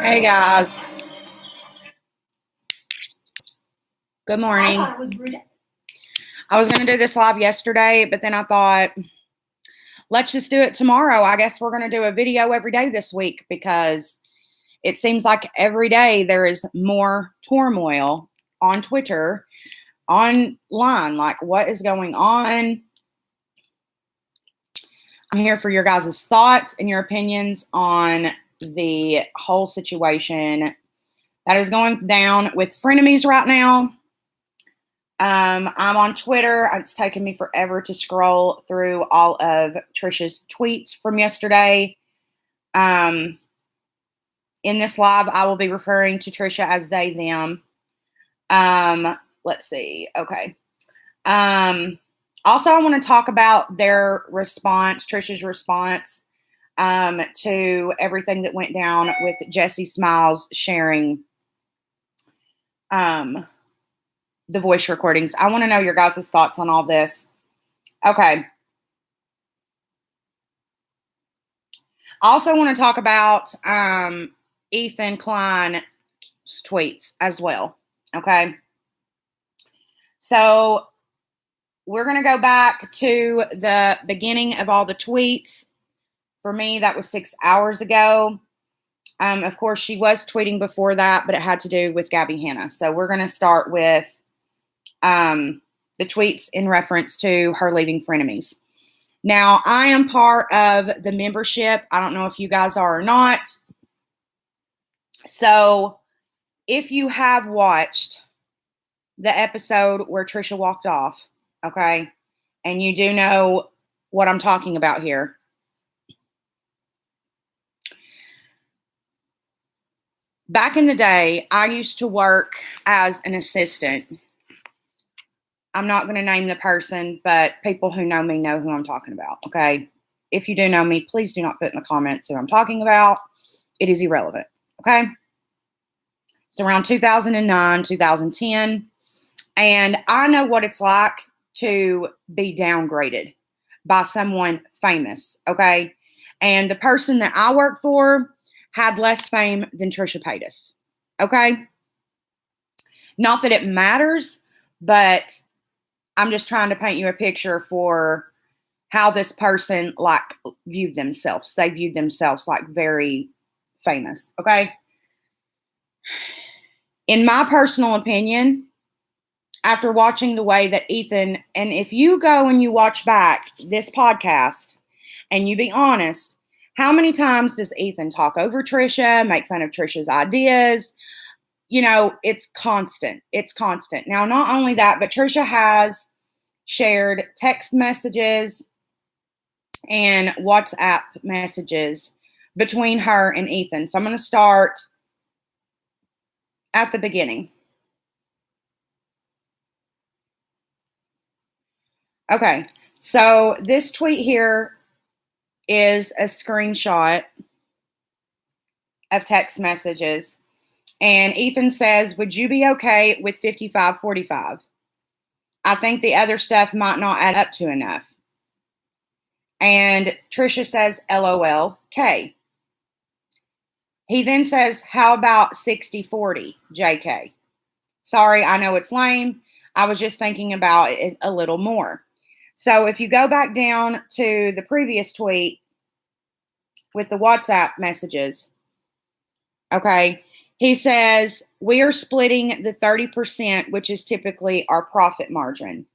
Hey guys. Good morning. I was going to do this live yesterday, but then I thought, let's just do it tomorrow. I guess we're going to do a video every day this week because it seems like every day there is more turmoil on Twitter, online. Like, what is going on? I'm here for your guys' thoughts and your opinions on the whole situation that is going down with Frenemies right now. I'm on Twitter. It's taken me forever to scroll through all of Trisha's tweets from yesterday. In this live, I will be referring to Trisha as they, them. Let's see. Okay. Also, I want to talk about their response, Trisha's response to everything that went down with Jessie Smiles sharing the voice recordings. I want to know your guys' thoughts on all this. Okay. I also want to talk about Ethan Klein's tweets as well. Okay. So we're going to go back to the beginning of all the tweets. For me, that was 6 hours ago. Of course, she was tweeting before that, but it had to do with Gabby Hanna. So we're going to start with the tweets in reference to her leaving Frenemies. Now, I am part of the membership. I don't know if you guys are or not. So if you have watched the episode where Trisha walked off, okay, and you do know what I'm talking about here. Back in the day, I used to work as an assistant. I'm not going to name the person, but people who know me know who I'm talking about, okay? If you do know me, please do not put in the comments who I'm talking about. It is irrelevant, okay? It's around 2009, 2010, and I know what it's like to be downgraded by someone famous, okay? And the person that I work for had less fame than Trisha Paytas, okay? Not that it matters, but I'm just trying to paint you a picture for how this person viewed themselves. They viewed themselves like very famous, okay? In my personal opinion, after watching the way that Ethan, and if you go and you watch back this podcast and you be honest, how many times does Ethan talk over Trisha, make fun of Trisha's ideas? You know, it's constant. It's constant. Now, not only that, but Trisha has shared text messages and WhatsApp messages between her and Ethan. So I'm going to start at the beginning. Okay, so this tweet here is a screenshot of text messages. And Ethan says, would you be okay with 55-45? I think the other stuff might not add up to enough. And Trisha says, LOL, K. He then says, how about 60-40, JK? Sorry, I know it's lame. I was just thinking about it a little more. So if you go back down to the previous tweet with the WhatsApp messages, okay, he says, we are splitting the 30%, which is typically our profit margin.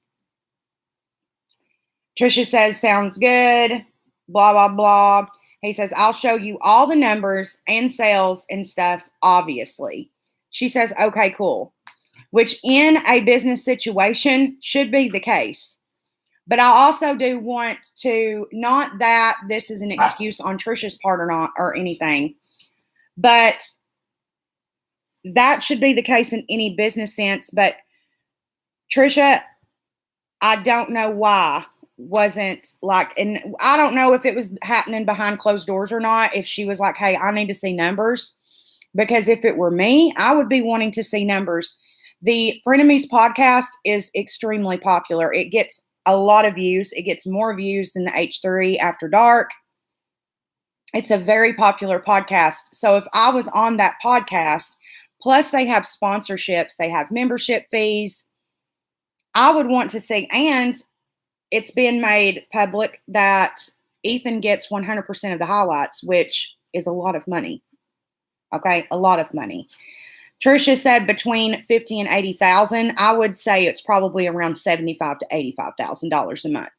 Trisha says, sounds good, blah, blah, blah. He says, I'll show you all the numbers and sales and stuff, obviously. She says, okay, cool. Which in a business situation should be the case. But I also do want to, not that this is an excuse on Trisha's part or not, or anything, but that should be the case in any business sense. But Trisha, I don't know why wasn't like, and I don't know if it was happening behind closed doors or not, if she was like, hey, I need to see numbers. Because if it were me, I would be wanting to see numbers. The Frenemies podcast is extremely popular. It gets a lot of views. It gets more views than the H3 After Dark. It's a very popular podcast. So if I was on that podcast, plus they have sponsorships, they have membership fees, I would want to see, and it's been made public that Ethan gets 100% of the highlights, which is a lot of money. Okay, a lot of money. Trisha said between 50 and 80,000. I would say it's probably around 75 to $85,000 a month.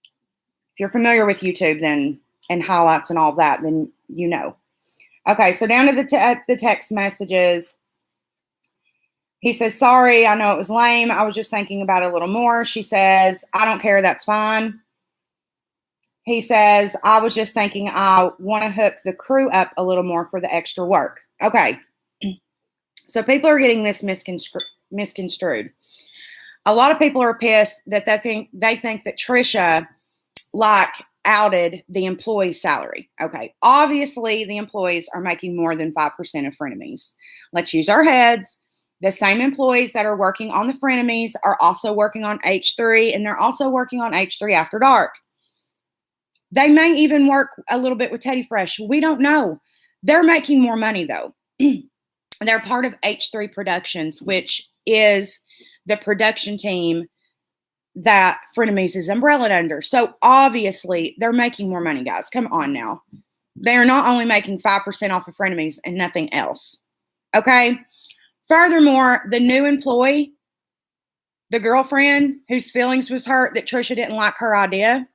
If you're familiar with YouTube, then and highlights and all that, then you know. Okay, so down to the text messages. He says, sorry, I know it was lame. I was just thinking about it a little more. She says, I don't care. That's fine. He says, I was just thinking I want to hook the crew up a little more for the extra work. Okay. So people are getting this misconstrued. A lot of people are pissed that they think that Trisha outed the employee salary. Okay. Obviously, the employees are making more than 5% of Frenemies. Let's use our heads. The same employees that are working on the Frenemies are also working on H3, and they're also working on H3 After Dark. They may even work a little bit with Teddy Fresh. We don't know. They're making more money, though. They're part of H3 Productions, which is the production team that Frenemies is umbrellaed under. So obviously, they're making more money, guys. Come on now. They are not only making 5% off of Frenemies and nothing else. Okay? Furthermore, the new employee, the girlfriend whose feelings was hurt that Trisha didn't like her idea,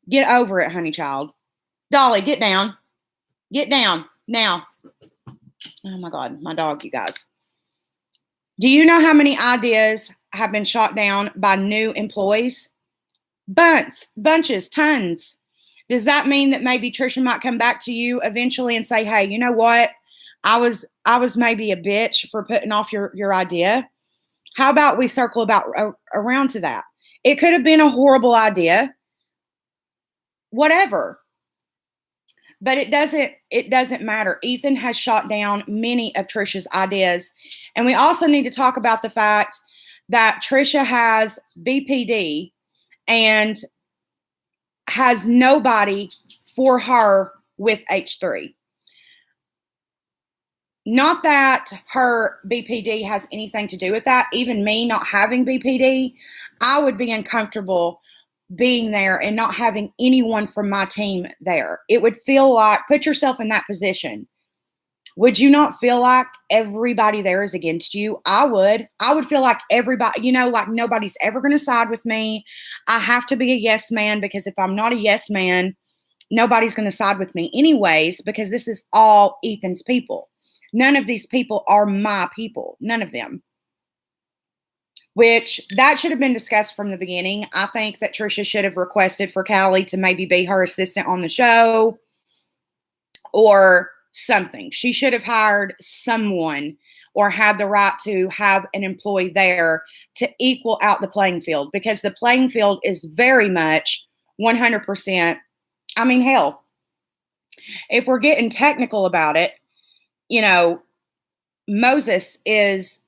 get over it, honey child. Dolly, get down. Get down now. Oh my God, my dog, you guys. Do you know how many ideas have been shot down by new employees? Bunches, tons. Does that mean that maybe Trisha might come back to you eventually and say, hey, you know what? I was maybe a bitch for putting off your idea. How about we circle around to that? It could have been a horrible idea. Whatever. But it doesn't matter. Ethan has shot down many of Trisha's ideas. And we also need to talk about the fact that Trisha has BPD and has nobody for her with H3. Not that her BPD has anything to do with that. Even me not having BPD, I would be uncomfortable being there and not having anyone from my team there. It would feel like, put yourself in that position. Would you not feel like everybody there is against you? I would feel like everybody, like nobody's ever going to side with me. I have to be a yes man, because if I'm not a yes man, nobody's going to side with me anyways, because this is all Ethan's people. None of these people are my people. None of them. Which that should have been discussed from the beginning. I think that Trisha should have requested for Callie to maybe be her assistant on the show or something. She should have hired someone or had the right to have an employee there to equal out the playing field, because the playing field is very much 100%. I mean, hell, if we're getting technical about it, Moses is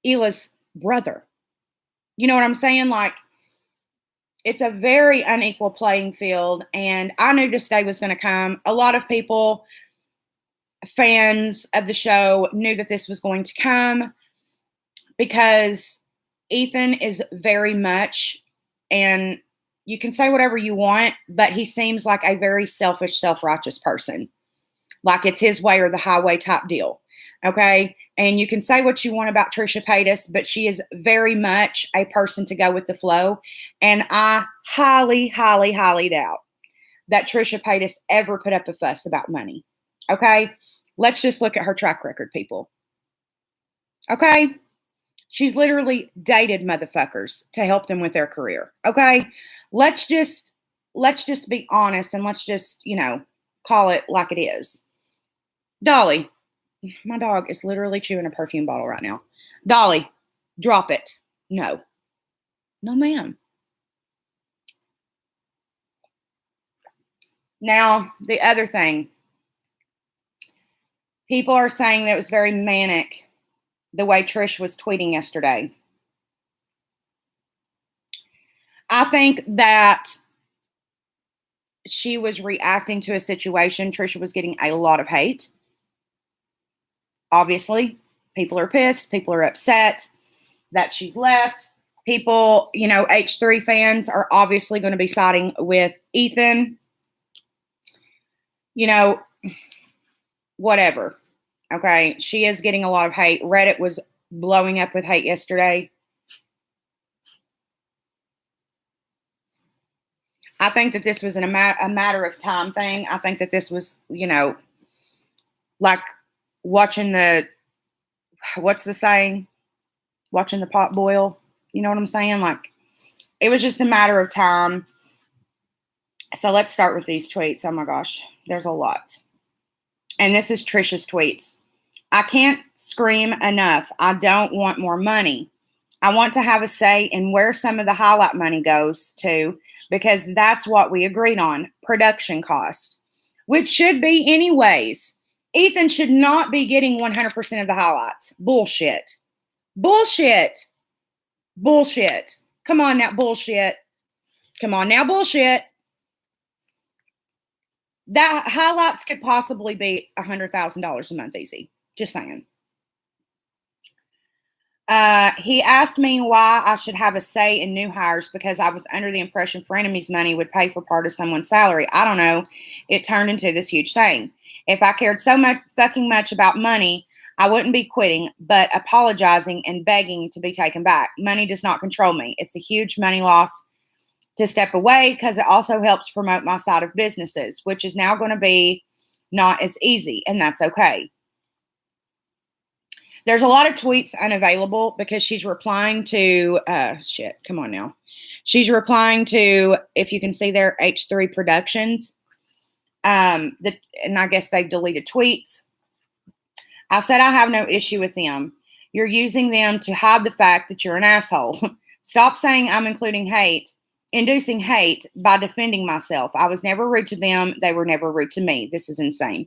Ela's brother. You know what I'm saying? Like, it's a very unequal playing field, and I knew this day was going to come. A lot of people, fans of the show, knew that this was going to come, because Ethan is very much, and you can say whatever you want, but he seems like a very selfish, self-righteous person. Like it's his way or the highway type deal. Okay. And you can say what you want about Trisha Paytas, but she is very much a person to go with the flow. And I highly, highly, highly doubt that Trisha Paytas ever put up a fuss about money. Okay. Let's just look at her track record, people. Okay. She's literally dated motherfuckers to help them with their career. Okay. Let's just be honest, and let's just, call it like it is. Dolly, my dog is literally chewing a perfume bottle right now. Dolly, drop it. No. No, ma'am. Now, the other thing. People are saying that it was very manic the way Trish was tweeting yesterday. I think that she was reacting to a situation. Trisha was getting a lot of hate. Obviously, people are pissed. People are upset that she's left. People, H3 fans are obviously going to be siding with Ethan. Whatever. Okay, she is getting a lot of hate. Reddit was blowing up with hate yesterday. I think that this was a matter of time thing. I think that this was, like watching what's the saying? Watching the pot boil. You know what I'm saying? Like, it was just a matter of time. So let's start with these tweets. Oh my gosh, there's a lot. And this is Trisha's tweets. I can't scream enough. I don't want more money. I want to have a say in where some of the highlight money goes to, because that's what we agreed on, production cost, which should be anyways. Ethan should not be getting 100% of the highlights. Bullshit. Bullshit. Bullshit. Come on now, bullshit. Come on now, bullshit. That highlights could possibly be $100,000 a month easy. Just saying. He asked me why I should have a say in new hires because I was under the impression Frenemies money would pay for part of someone's salary. I don't know. It turned into this huge thing. If I cared so much about money, I wouldn't be quitting, but apologizing and begging to be taken back. Money does not control me. It's a huge money loss to step away because it also helps promote my side of businesses, which is now going to be not as easy, and that's okay. There's a lot of tweets unavailable because she's replying to, come on now. She's replying to, if you can see there, H3 Productions. And I guess they've deleted tweets. I said I have no issue with them. You're using them to hide the fact that you're an asshole. Stop saying I'm inducing hate by defending myself. I was never rude to them. They were never rude to me. This is insane.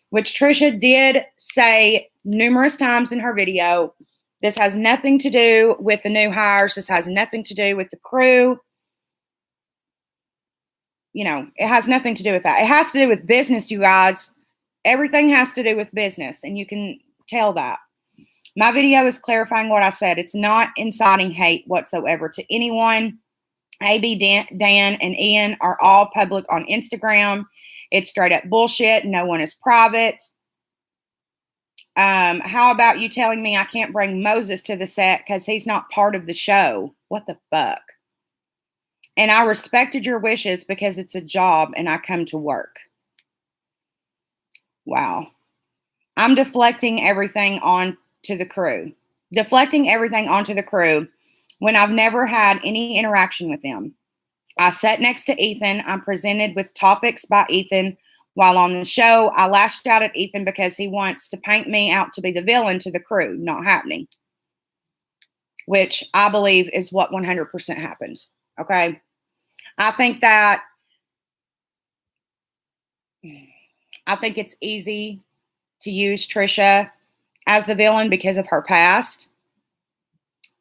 Which Trisha did say numerous times in her video. This has nothing to do with the new hires. This has nothing to do with the crew. It has nothing to do with that. It has to do with business, you guys. Everything has to do with business, and you can tell that. My video is clarifying what I said. It's not inciting hate whatsoever to anyone. AB, Dan, and Ian are all public on Instagram. It's straight up bullshit. No one is private. How about you telling me I can't bring Moses to the set because he's not part of the show? What the fuck? And I respected your wishes because it's a job and I come to work. Wow. I'm deflecting everything onto the crew. Deflecting everything onto the crew when I've never had any interaction with them. I sat next to Ethan. I'm presented with topics by Ethan while on the show. I lashed out at Ethan because he wants to paint me out to be the villain to the crew. Not happening. Which I believe is what 100% happened. Okay. I think it's easy to use Trisha as the villain because of her past.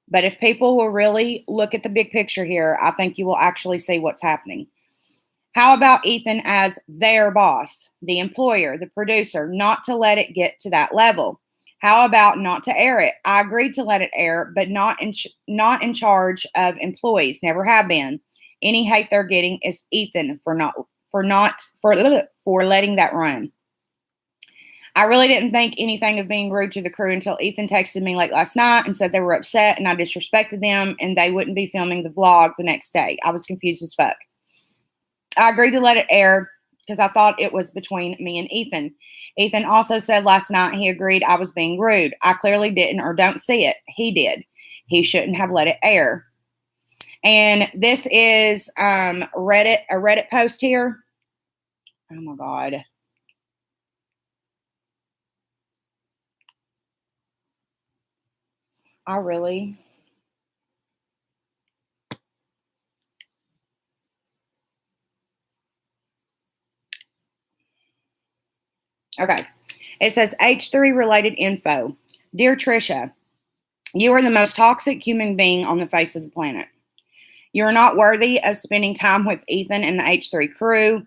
But if people will really look at the big picture here, I think you will actually see what's happening. How about Ethan as their boss, the employer, the producer, not to let it get to that level? How about not to air it? I agreed to let it air, but not in charge of employees. Never have been. Any hate they're getting is Ethan for letting that run. I really didn't think anything of being rude to the crew until Ethan texted me late last night and said they were upset and I disrespected them and they wouldn't be filming the vlog the next day. I was confused as fuck. I agreed to let it air because I thought it was between me and Ethan. Ethan also said last night he agreed I was being rude. I clearly didn't or don't see it. He did. He shouldn't have let it air. And this is a Reddit post here. Oh my God. Okay. It says H3 related info. Dear Trisha, you are the most toxic human being on the face of the planet. You're not worthy of spending time with Ethan and the H3 crew.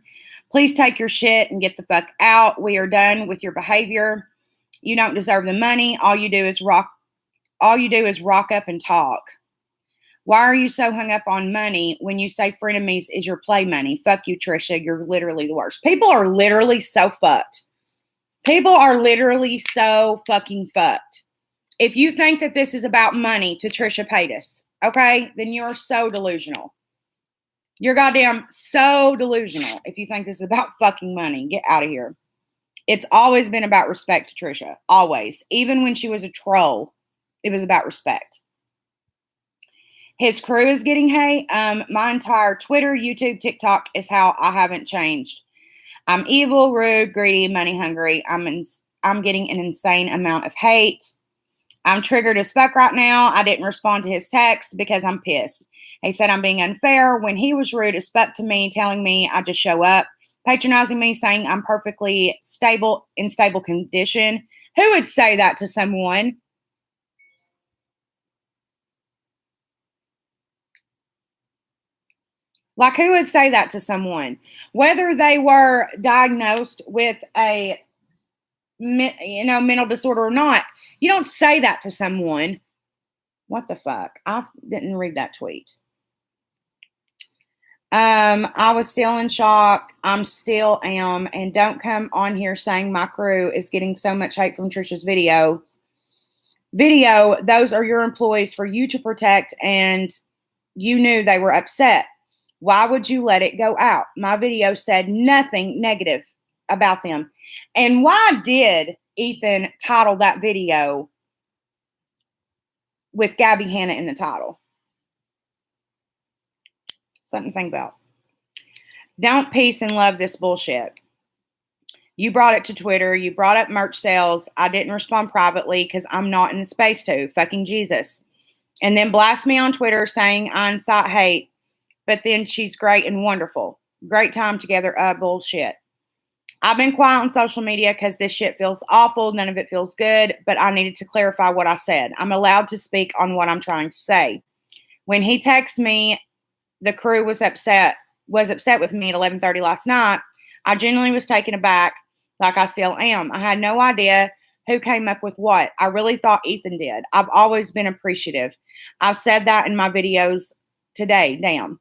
Please take your shit and get the fuck out. We are done with your behavior. You don't deserve the money. All you do is rock up and talk. Why are you so hung up on money when you say Frenemies is your play money? Fuck you, Trisha. You're literally the worst. People are literally so fucked. People are literally so fucking fucked. If you think that this is about money to Trisha Paytas, okay, then you're so delusional. You're goddamn so delusional if you think this is about fucking money. Get out of here. It's always been about respect to Trisha. Always. Even when she was a troll, it was about respect. His crew is getting hate. My entire Twitter, YouTube, TikTok is how I haven't changed. I'm evil, rude, greedy, money hungry. I'm getting an insane amount of hate. I'm triggered as fuck right now. I didn't respond to his text because I'm pissed. He said I'm being unfair when he was rude as fuck to me, telling me I just show up, patronizing me, saying I'm perfectly in stable condition. Who would say that to someone? Like, who would say that to someone? Whether they were diagnosed with a mental disorder or not, you don't say that to someone. What the fuck? I didn't read that tweet. I was still in shock. I'm still am. And don't come on here saying my crew is getting so much hate from Trisha's video. Those are your employees for you to protect, and you knew they were upset. Why would you let it go out? My video said nothing negative about them. And why did Ethan title that video with Gabby Hanna in the title? Something to think about. Don't peace and love this bullshit. You brought it to Twitter. You brought up merch sales. I didn't respond privately because I'm not in the space to. Fucking Jesus. And then blast me on Twitter saying I incite hate. But then she's great and wonderful. Great time together. Bullshit. I've been quiet on social media because this shit feels awful. None of it feels good. But I needed to clarify what I said. I'm allowed to speak on what I'm trying to say. When he texted me, the crew was upset with me at 11:30 last night. I genuinely was taken aback, like I still am. I had no idea who came up with what. I really thought Ethan did. I've always been appreciative. I've said that in my videos today. Damn.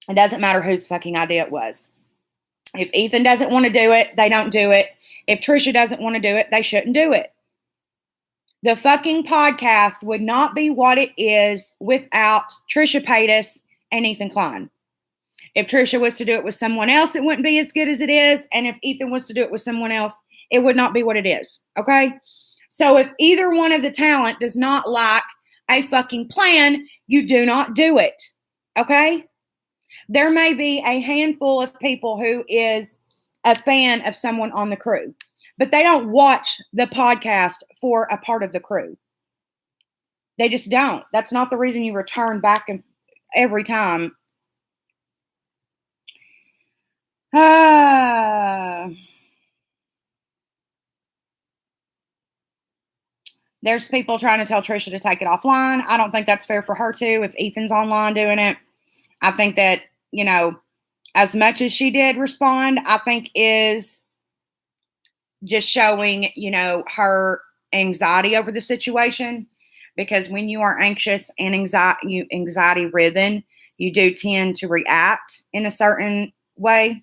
It doesn't matter whose fucking idea it was. If Ethan doesn't want to do it, they don't do it. If Trisha doesn't want to do it, they shouldn't do it. The fucking podcast would not be what it is without Trisha Paytas and Ethan Klein. If Trisha was to do it with someone else, it wouldn't be as good as it is. And if Ethan was to do it with someone else, it would not be what it is. Okay? So if either one of the talent does not like a fucking plan, you do not do it. Okay? There may be a handful of people who is a fan of someone on the crew, but they don't watch the podcast for a part of the crew. They just don't. That's not the reason you return back every time. There's people trying to tell Trisha to take it offline. I don't think that's fair for her to if Ethan's online doing it. I think that, as much as she did respond, I think is just showing, her anxiety over the situation. Because when you are anxious and anxiety ridden, you do tend to react in a certain way.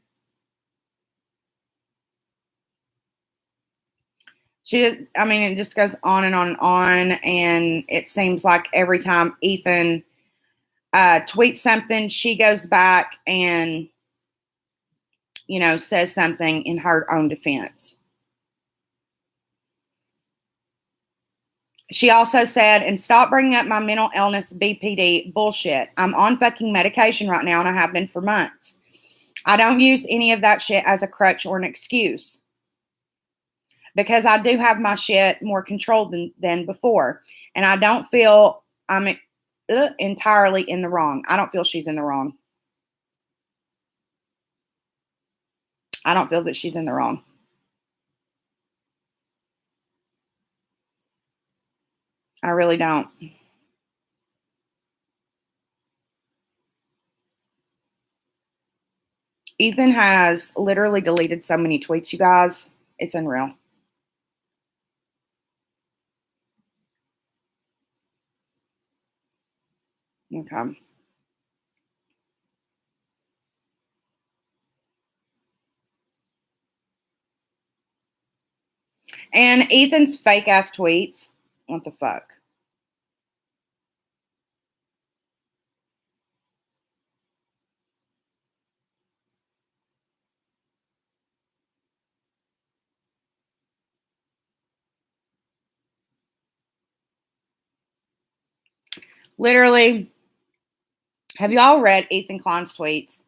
It just goes on and on and on. And it seems like every time Ethan tweets something, she goes back and, says something in her own defense. She also said, and stop bringing up my mental illness BPD bullshit. I'm on fucking medication right now, and I have been for months. I don't use any of that shit as a crutch or an excuse. Because I do have my shit more controlled than before. And I don't feel I'm entirely in the wrong. I don't feel she's in the wrong. I don't feel that she's in the wrong. I really don't. Ethan has literally deleted so many tweets, you guys. It's unreal. Okay. And Ethan's fake ass tweets. What the fuck? Literally, have y'all read Ethan Klein's tweets?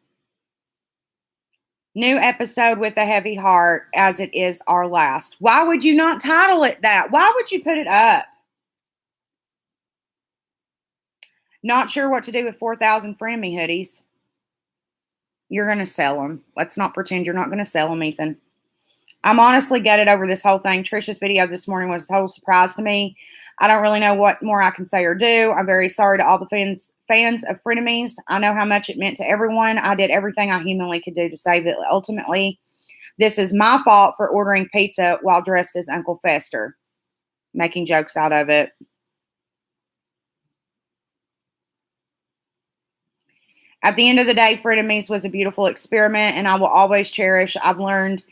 New episode with a heavy heart, as it is our last. Why would you not title it that? Why would you put it up? Not sure what to do with 4,000 Frenemy hoodies. You're going to sell them. Let's not pretend you're not going to sell them, Ethan. I'm honestly gutted over this whole thing. Trisha's video this morning was a total surprise to me. I don't really know what more I can say or do. I'm very sorry to all the fans of Frenemies. I know how much it meant to everyone. I did everything I humanly could do to save it. Ultimately, this is my fault for ordering pizza while dressed as Uncle Fester, making jokes out of it. At the end of the day, Frenemies was a beautiful experiment, and I will always cherish. I've learned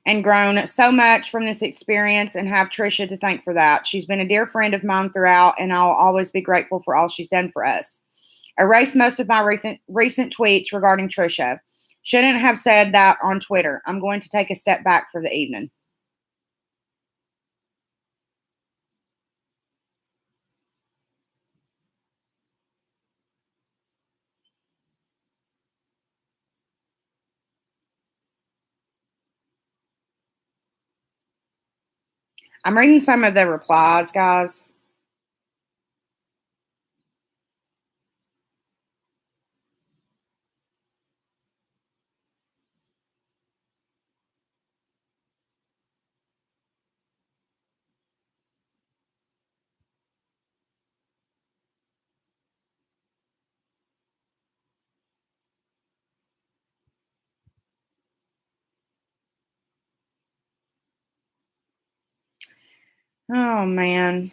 and grown so much from this experience and have Trisha to thank for that. She's been a dear friend of mine throughout, and I'll always be grateful for all she's done for us. Erase most of my recent tweets regarding Trisha. Shouldn't have said that on Twitter. I'm going to take a step back for the evening. I'm reading some of the replies, guys. Oh, man.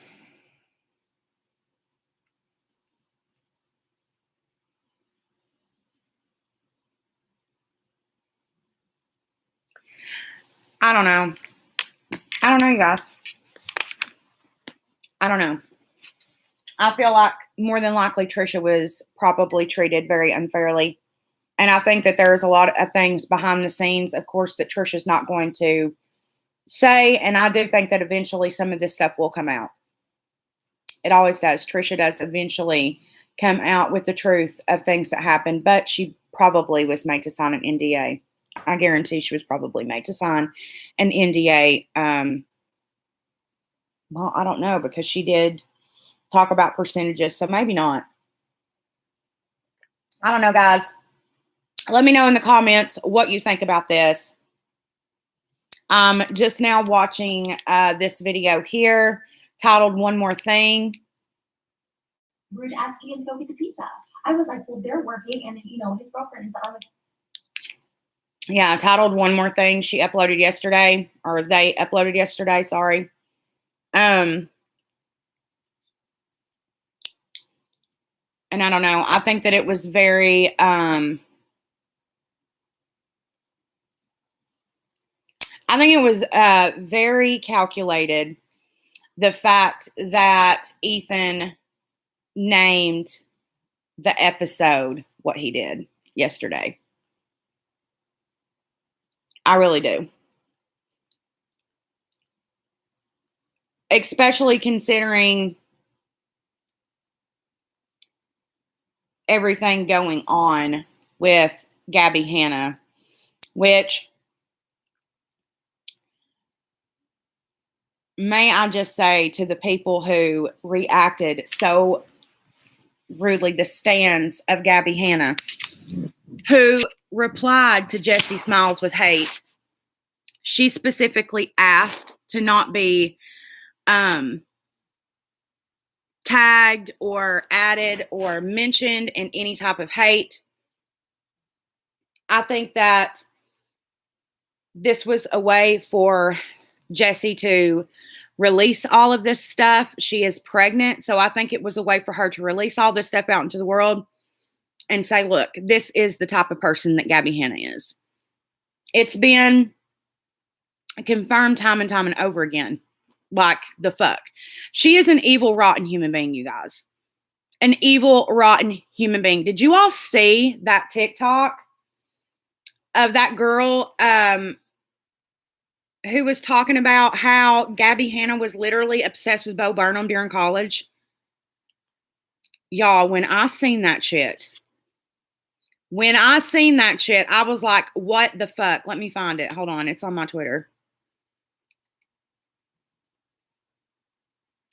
I don't know. I don't know, you guys. I don't know. I feel like more than likely Trisha was probably treated very unfairly. And I think that there's a lot of things behind the scenes, of course, that Trisha's not going to say. And I do think that eventually some of this stuff will come out. It always does. Trisha does eventually come out with the truth of things that happened, but she probably was made to sign an NDA. I guarantee she was probably made to sign an NDA. Well, I don't know, because she did talk about percentages, so maybe not. I don't know, guys. Let me know in the comments what you think about this. I'm just now watching this video here titled One More Thing. We're asking him to go get the pizza. I was like, well, they're working, and his girlfriend is on. Yeah, titled One More Thing. She uploaded yesterday, or they uploaded yesterday, sorry. And I don't know. I think that it was very I think it was very calculated, the fact that Ethan named the episode what he did yesterday. I really do. Especially considering everything going on with Gabby Hanna, which, may I just say to the people who reacted so rudely, the stands of Gabby Hanna, who replied to Jessie Smiles with hate. She specifically asked to not be tagged or added or mentioned in any type of hate. I think that this was a way for Jessie to release all of this stuff. She is pregnant, so I think it was a way for her to release all this stuff out into the world and say, look, this is the type of person that Gabby Hanna is. It's been confirmed time and over again. Like the fuck. She is an evil, rotten human being, you guys. An evil, rotten human being. Did you all see that TikTok of that girl who was talking about how Gabby Hanna was literally obsessed with Bo Burnham during college? Y'all, when I seen that shit, I was like, what the fuck? Let me find it. Hold on. It's on my Twitter.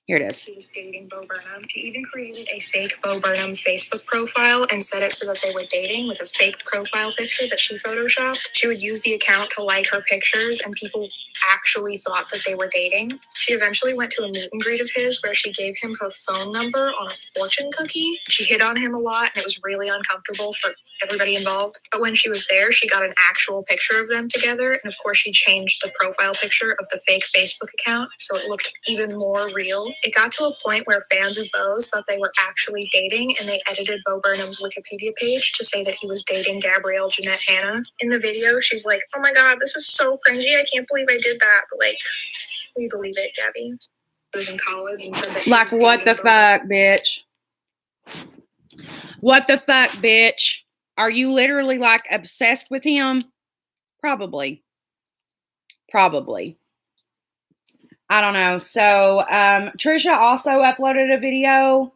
Here it is. She was dating Bo Burnham. She even created a fake Bo Burnham Facebook profile and set it so that they were dating with a fake profile picture that she photoshopped. She would use the account to like her pictures, and people actually thought that they were dating. She eventually went to a meet and greet of his where she gave him her phone number on a fortune cookie. She hit on him a lot, and it was really uncomfortable for everybody involved. But when she was there, she got an actual picture of them together, and of course she changed the profile picture of the fake Facebook account so it looked even more real. It got to a point where fans of Bo's thought they were actually dating, and they edited Bo Burnham's Wikipedia page to say that he was dating Gabrielle Jeanette Hanna. In the video, she's like, oh my god, this is so cringy, I can't believe I did that. But like, we believe it, Gabby. I was in college and said that she Like, was what the dating fuck, bitch? What the fuck, bitch? Are you literally like obsessed with him? Probably. I don't know. So, Trisha also uploaded a video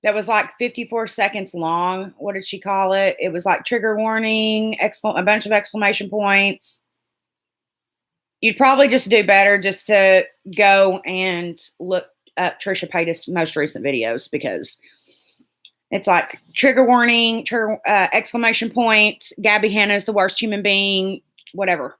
that was like 54 seconds long. What did she call it? It was like trigger warning, a bunch of exclamation points. You'd probably just do better just to go and look up Trisha Paytas' most recent videos, because it's like trigger warning, exclamation points. Gabby Hanna is the worst human being, whatever.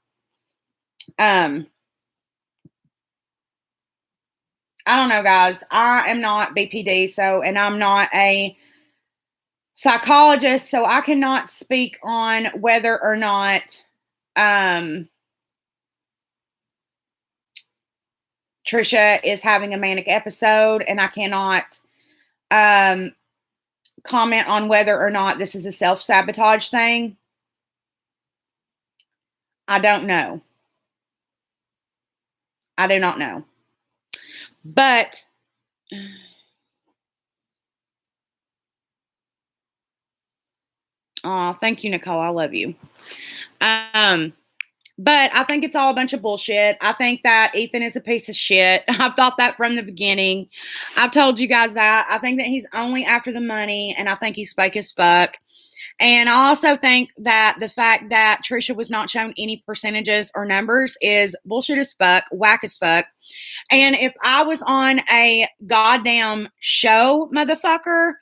I don't know, guys. I am not BPD, and I'm not a psychologist, so I cannot speak on whether or not Trisha is having a manic episode, and I cannot comment on whether or not this is a self-sabotage thing. I don't know. I do not know. But oh, thank you, Nicole. I love you. But I think it's all a bunch of bullshit. I think that Ethan is a piece of shit. I've thought that from the beginning. I've told you guys that. I think that he's only after the money, and I think he's fake as fuck. And I also think that the fact that Trisha was not shown any percentages or numbers is bullshit as fuck, whack as fuck. And if I was on a goddamn show, motherfucker,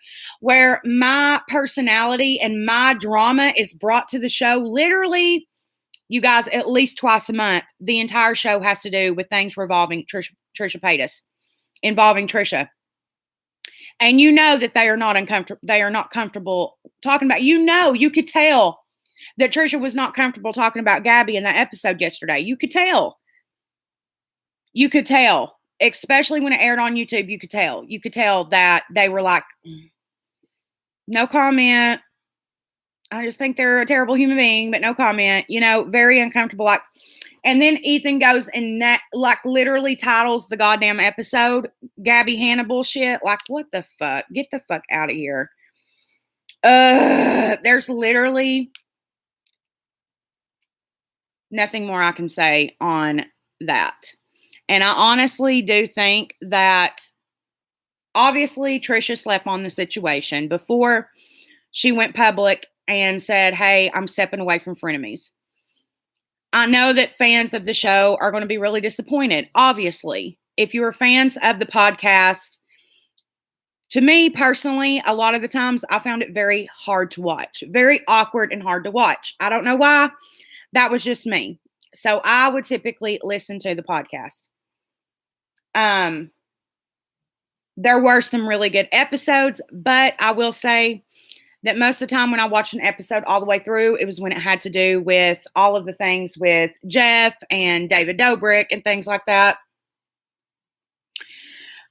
where my personality and my drama is brought to the show, literally, you guys, at least twice a month, the entire show has to do with things revolving Trisha Paytas, involving Trisha. And you know that they are not comfortable talking about. You could tell that Trisha was not comfortable talking about Gabby in that episode yesterday. You could tell. Especially when it aired on YouTube. You could tell that they were like, no comment. I just think they're a terrible human being, but no comment. Very uncomfortable. Like, and then Ethan goes and literally titles the goddamn episode Gabby Hanna bullshit. Like, what the fuck? Get the fuck out of here. There's literally nothing more I can say on that. And I honestly do think that obviously Trisha slept on the situation before she went public and said, hey, I'm stepping away from Frenemies. I know that fans of the show are going to be really disappointed. Obviously, if you are fans of the podcast, to me personally, a lot of the times I found it very hard to watch, very awkward and hard to watch. I don't know why. That was just me. So I would typically listen to the podcast. There were some really good episodes, but I will say that most of the time when I watched an episode all the way through, it was when it had to do with all of the things with Jeff and David Dobrik and things like that.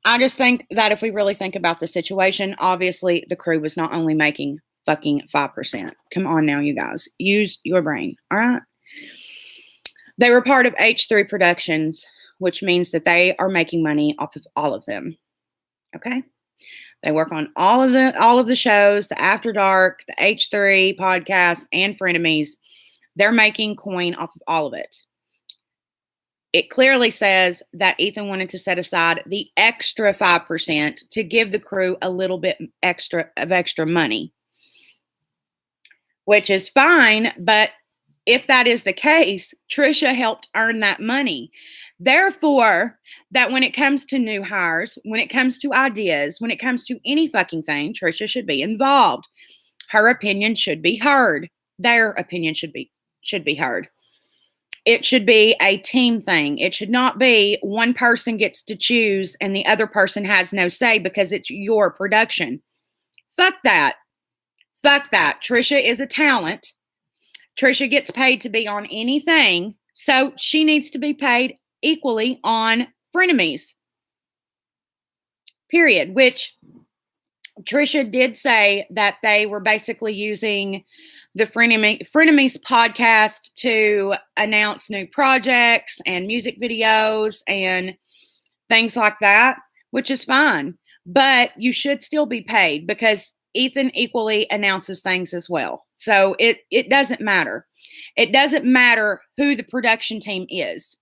I just think that if we really think about the situation, obviously the crew was not only making fucking 5%. Come on now, you guys. Use your brain, all right? They were part of H3 Productions, which means that they are making money off of all of them. Okay? They work on all of the shows, the After Dark, the H3 podcast, and Frenemies. They're making coin off of all of it. It clearly says that Ethan wanted to set aside the extra 5% to give the crew a little bit extra money, which is fine. But if that is the case, Trisha helped earn that money. Therefore, that when it comes to new hires, when it comes to ideas, when it comes to any fucking thing, Trisha should be involved. Her opinion should be heard. Their opinion should be heard. It should be a team thing. It should not be one person gets to choose and the other person has no say because it's your production. Fuck that. Fuck that. Trisha is a talent. Trisha gets paid to be on anything, so she needs to be paid equally on Frenemies. Period. Which Trisha did say that they were basically using the Frenemies podcast to announce new projects and music videos and things like that, which is fine. But you should still be paid because Ethan equally announces things as well. So it doesn't matter. It doesn't matter who the production team is.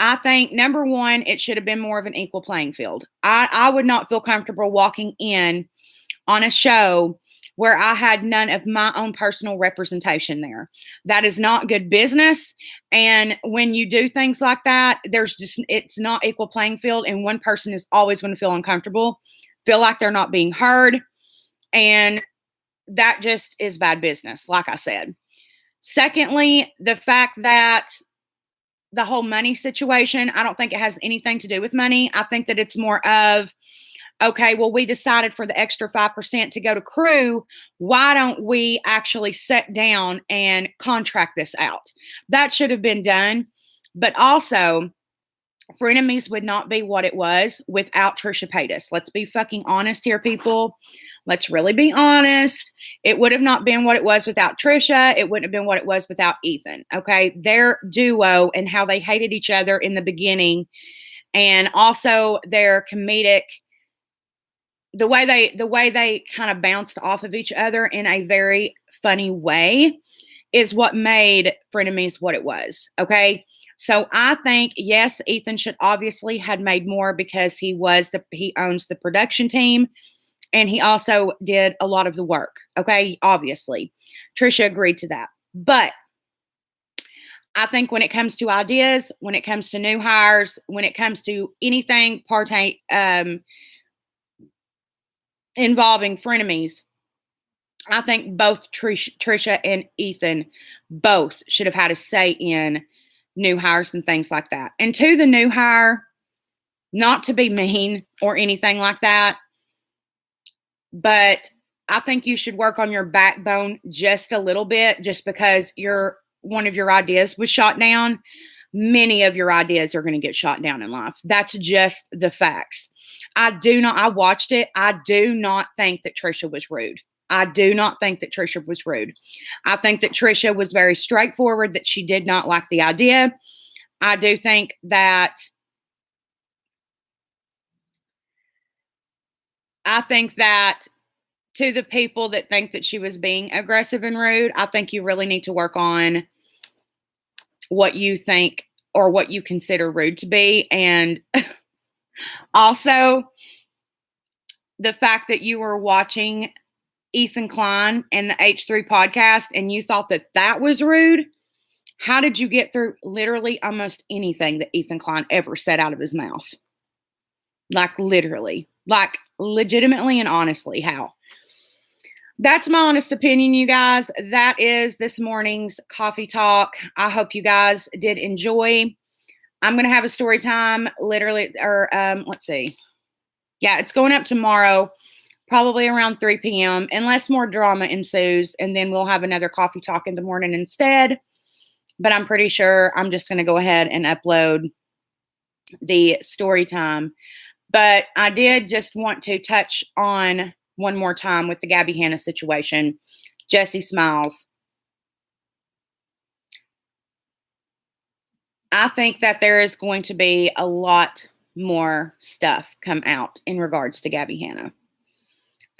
I think, number one, it should have been more of an equal playing field. I would not feel comfortable walking in on a show where I had none of my own personal representation there. That is not good business. And when you do things like that, it's not equal playing field. And one person is always going to feel uncomfortable, feel like they're not being heard. And that just is bad business, like I said. Secondly, the fact that the whole money situation, I don't think it has anything to do with money. I think that it's more of, okay, well, we decided for the extra 5% to go to crew. Why don't we actually sit down and contract this out? That should have been done. But also, Frenemies would not be what it was without Trisha Paytas. Let's be fucking honest here, people. Let's really be honest. It would have not been what it was without Trisha. It wouldn't have been what it was without Ethan. Okay. Their duo and how they hated each other in the beginning, and also their comedic, the way they kind of bounced off of each other in a very funny way is what made Frenemies what it was. Okay. So I think, yes, Ethan should obviously had made more because he owns the production team. And he also did a lot of the work. Okay. Obviously. Trisha agreed to that. But I think when it comes to ideas, when it comes to new hires, when it comes to anything involving Frenemies, I think both Trisha and Ethan both should have had a say in new hires and things like that. And to the new hire, not to be mean or anything like that, but I think you should work on your backbone just a little bit. Just because one of your ideas was shot down, many of your ideas are going to get shot down in life. That's just the facts. I watched it. I do not think that Trisha was rude. I do not think that Trisha was rude. I think that Trisha was very straightforward, that she did not like the idea. I do think that to the people that think that she was being aggressive and rude, I think you really need to work on what you think or what you consider rude to be. And also the fact that you were watching Ethan Klein and the H3 podcast and you thought that was rude. How did you get through literally almost anything that Ethan Klein ever said out of his mouth? Like literally, like legitimately and honestly, how? That's my honest opinion, you guys. That is this morning's coffee talk. I hope you guys did enjoy. I'm going to have a story time literally, or let's see. Yeah, it's going up tomorrow. probably around 3 p.m., unless more drama ensues, and then we'll have another coffee talk in the morning instead. But I'm pretty sure I'm just going to go ahead and upload the story time. But I did just want to touch on one more time with the Gabby Hanna situation. Jessie Smiles. I think that there is going to be a lot more stuff come out in regards to Gabby Hanna.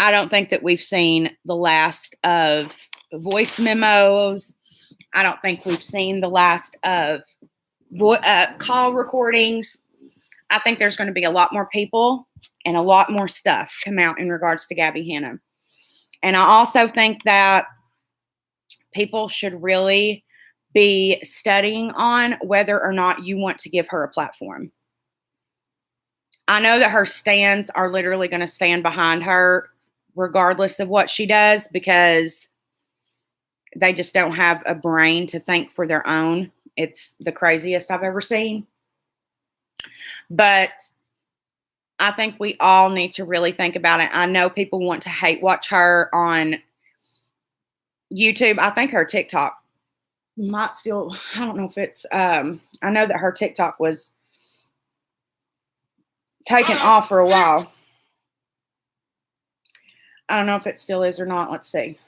I don't think that we've seen the last of voice memos. I don't think we've seen the last of call recordings. I think there's going to be a lot more people and a lot more stuff come out in regards to Gabby Hanna. And I also think that people should really be studying on whether or not you want to give her a platform. I know that her stands are literally going to stand behind her regardless of what she does, because they just don't have a brain to think for their own. It's the craziest I've ever seen. But I think we all need to really think about it. I know people want to hate watch her on YouTube. I think her TikTok might still, I don't know if it's, I know that her TikTok was taken off for a while. I don't know if it still is or not. Let's see.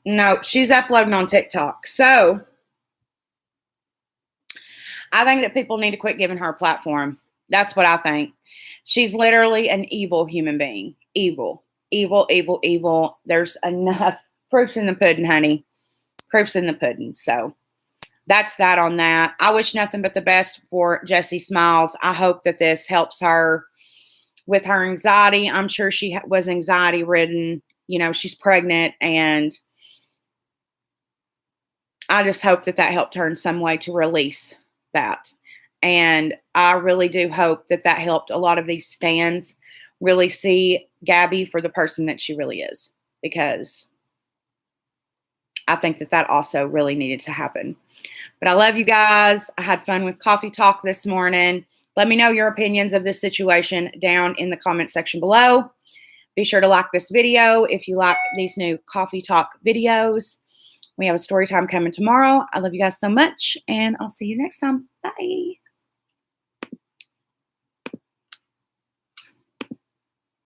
No, she's uploading on TikTok. So I think that people need to quit giving her a platform. That's what I think. She's literally an evil human being. Evil, evil, evil, evil. There's enough proofs in the pudding, honey. Proofs in the pudding. So that's that on that. I wish nothing but the best for Jessie Smiles. I hope that this helps her with her anxiety. I'm sure she was anxiety ridden. You know, she's pregnant, and I just hope that that helped her in some way to release that. And I really do hope that that helped a lot of these stans really see Gabby for the person that she really is, because I think that that also really needed to happen. But I love you guys. I had fun with Coffee Talk this morning. Let me know your opinions of this situation down in the comment section below. Be sure to like this video if you like these new Coffee Talk videos. We have a story time coming tomorrow. I love you guys so much, and I'll see you next time. Bye.